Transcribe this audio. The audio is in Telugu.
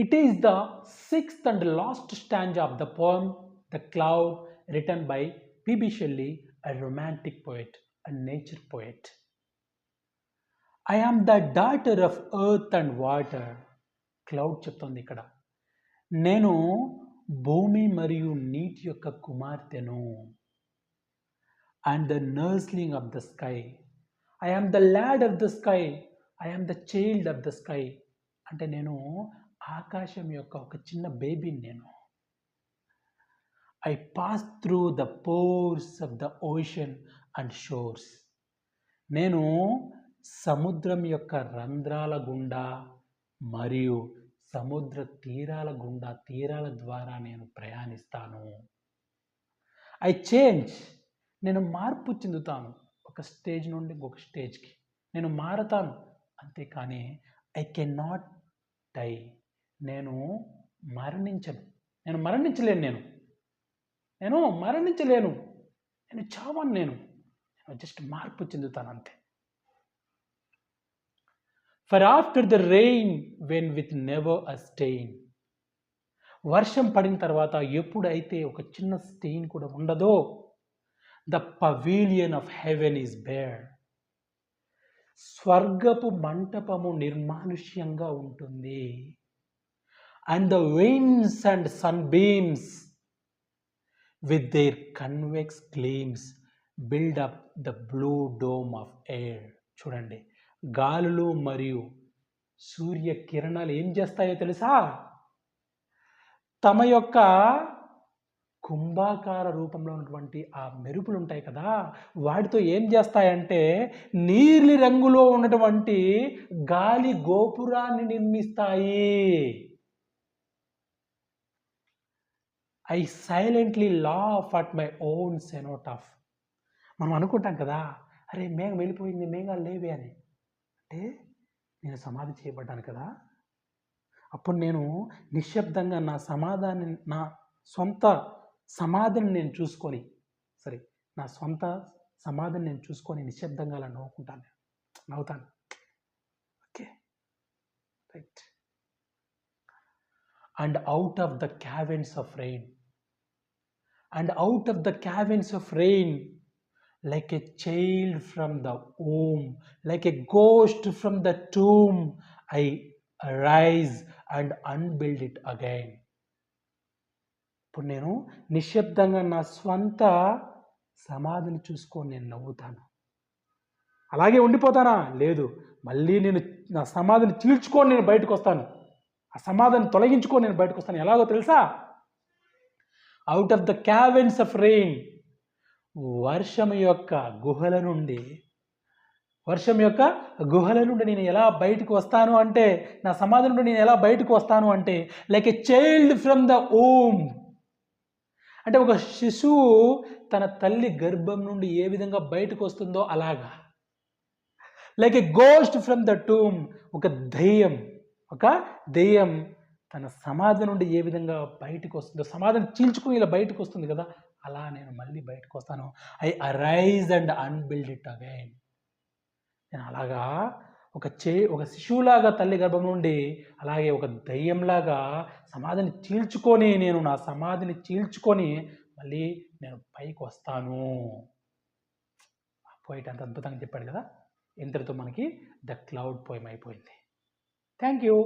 It is the sixth and last stanza of the poem The Cloud, written by P.B. Shelley, a romantic poet, a nature poet. I am the daughter of earth and water. Cloud చెప్తోంది ఇక్కడ. నేను భూమి మరియు నీటి యొక్క కుమార్తెను. And the nursling of the sky. I am the lad of the sky. I am the child of the sky. అంటే నేను ఆకాశం యొక్క ఒక చిన్న బేబీని నేను. I pass through the pores of the ocean and shores. నేను సముద్రం యొక్క రంధ్రాల గుండా మరియు సముద్ర తీరాల గుండా తీరాల ద్వారా నేను ప్రయాణిస్తాను. I change. నేను మార్పు చెందుతాను ఒక స్టేజ్ నుండి ఇంకొక స్టేజ్కి. నేను మారతాను, అంతేకాని ఐ కెన్ నాట్ డై. నేను మరణించను. నేను మరణించలేను. నేను మరణించలేను. నేను చావను. నేను జస్ట్ మార్పు చెందుతాను అంతే. For after the rain when with never a stain. వర్షం పడిన తర్వాత ఎప్పుడైతే ఒక చిన్న స్టెయిన్ కూడా ఉండదో, the pavilion of heaven is bare. స్వర్గపు మంటపము నిర్మానుష్యంగా ఉంటుంది. And the winds and sunbeams with their convex gleams build up the blue dome of air. చూడండి, గాలులు మరియు సూర్య కిరణాలు ఏం చేస్తాయో తెలుసా? తమ యొక్క కుంభాకార రూపంలో ఉన్నటువంటి ఆ మెరుపులు ఉంటాయి కదా, వాటితో ఏం చేస్తాయంటే నీలి రంగులో ఉన్నటువంటి గాలి గోపురాన్ని నిర్మిస్తాయి. I silently laugh at my own cenotaph. మనం అనుకుంటాం కదా, అరే మేఘం వెళ్ళిపోయింది, మేఘాలు లేవే అని. అంటే నేను సమాధి చేయబడ్డాను కదా, అప్పుడు నేను నిశ్శబ్దంగా నా సొంత సమాధిని నేను చూసుకొని నిశ్శబ్దంగా అలా నవ్వుతాను. Okay, right. And out of the caverns of rain like a child from the womb, like a ghost from the tomb, I arise and unbuild it again. ఇప్పుడు నేను నిశ్శబ్దంగా నా స్వంత సమాధిని చూసుకొని నేను నవ్వుతాను. అలాగే ఉండిపోతానా? లేదు, మళ్ళీ నేను నా సమాధిని చీల్చుకొని నేను బయటకు వస్తాను. ఆ సమాధిని తొలగించుకొని నేను బయటకు వస్తాను. ఎలాగో తెలుసా? Out of the caverns of rain. వర్షం యొక్క గుహల నుండి నేను ఎలా బయటకు వస్తాను అంటే, నా సమాధి నుండి నేను ఎలా బయటకు వస్తాను అంటే, like a child from the ohm. అంటే ఒక శిశువు తన తల్లి గర్భం నుండి ఏ విధంగా బయటకు వస్తుందో అలాగా. Like a ghost from the tomb. ఒక దెయ్యం తన సమాధి నుండి ఏ విధంగా బయటకు వస్తుందో, సమాధిని చీల్చుకుని ఇలా బయటకు వస్తుంది కదా, అలా నేను మళ్ళీ బయటకు వస్తాను. I arise and unbuild it again. నేను అలాగా ఒక శిశువులాగా తల్లి గర్భం నుండి, అలాగే ఒక దయ్యంలాగా నా సమాధిని చీల్చుకొని మళ్ళీ నేను పైకి వస్తాను. పోయిట్ అంత అద్భుతంగా చెప్పాడు కదా. ఇంతటితో మనకి ద క్లౌడ్ పోయం అయిపోయింది. Thank you.